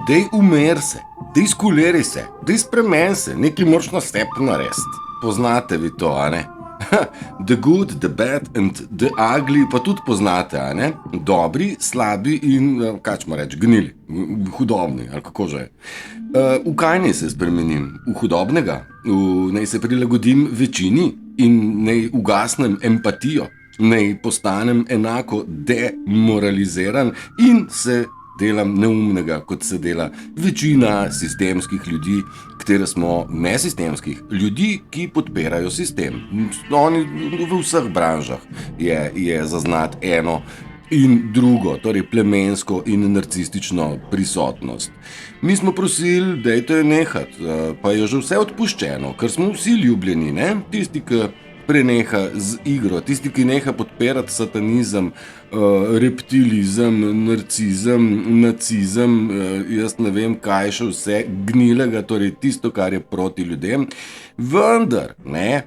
dej umer se, dej skuleri se, dej spremen se, nekaj moraš na sebi narediti. Poznate vi to, a ne? The good, the bad and the ugly pa tudi poznate, a ne? Dobri, slabi in, kaj ćemo reči, gnili, hudobni, ali kako že. V kaj naj se spremenim? V hudobnega? Naj se prilagodim večini in naj ugasnem empatijo? Naj postanem enako demoraliziran in se delam neumnega, kot se dela večina sistemskih ljudi, katere smo nesistemskih, ljudi, ki podpirajo sistem. Oni v vseh branžah je zaznati eno in drugo, torej plemensko in narcistično prisotnost. Mi smo prosili, dajte nehati, pa je že vse odpuščeno, ker smo vsi ljubljeni, ne? Tisti, ki preneha z igro, tisti, ki neha podpirati satanizem, reptilizem, narcizem, nacizem, jaz ne vem, kaj še vse gnilega, torej tisto, kar je proti ljudem. Vendar, ne,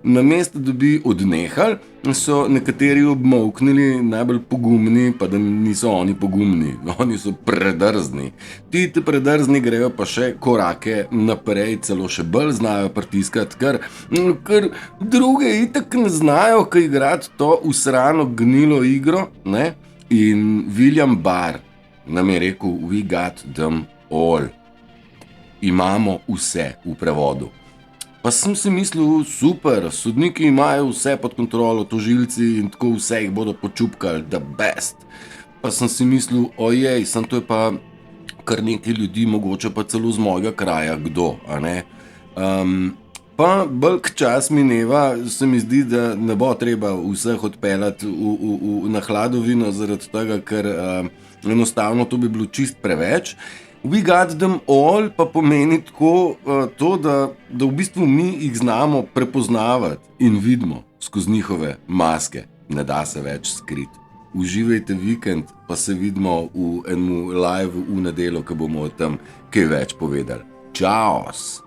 namesto da bi odnehali, so nekateri obmolknili, najbolj pogumni, pa da niso oni pogumni, oni so predrzni. Ti predrzni grejo pa še korake naprej, celo še bolj znajo pritiskati, ker druge itak ne znajo, kaj igrati to usrano gnilo igro, ne? In William Barr nam je rekel, we got them all. Imamo vse v prevodu. Pa sem si mislil, super, sodniki imajo vse pod kontrolo, tožilci in tako vse jih bodo počupkali, the best. Pa sem si mislil, ojej, sem to je pa kar nekaj ljudi, mogoče pa celo z mojega kraja, kdo, a ne? Pa bolj čas mineva, se mi zdi, da ne bo treba vseh odpeljati na hladovino zaradi tega, ker enostavno to bi bilo čist preveč. We got them all pa pomeni tako to, da v bistvu mi jih znamo prepoznavati in vidimo skozi njihove maske. Ne da se več skriti. Uživajte vikend, pa se vidimo v enem live v nedeljo, ko bomo o tem kaj več povedali. Čaos!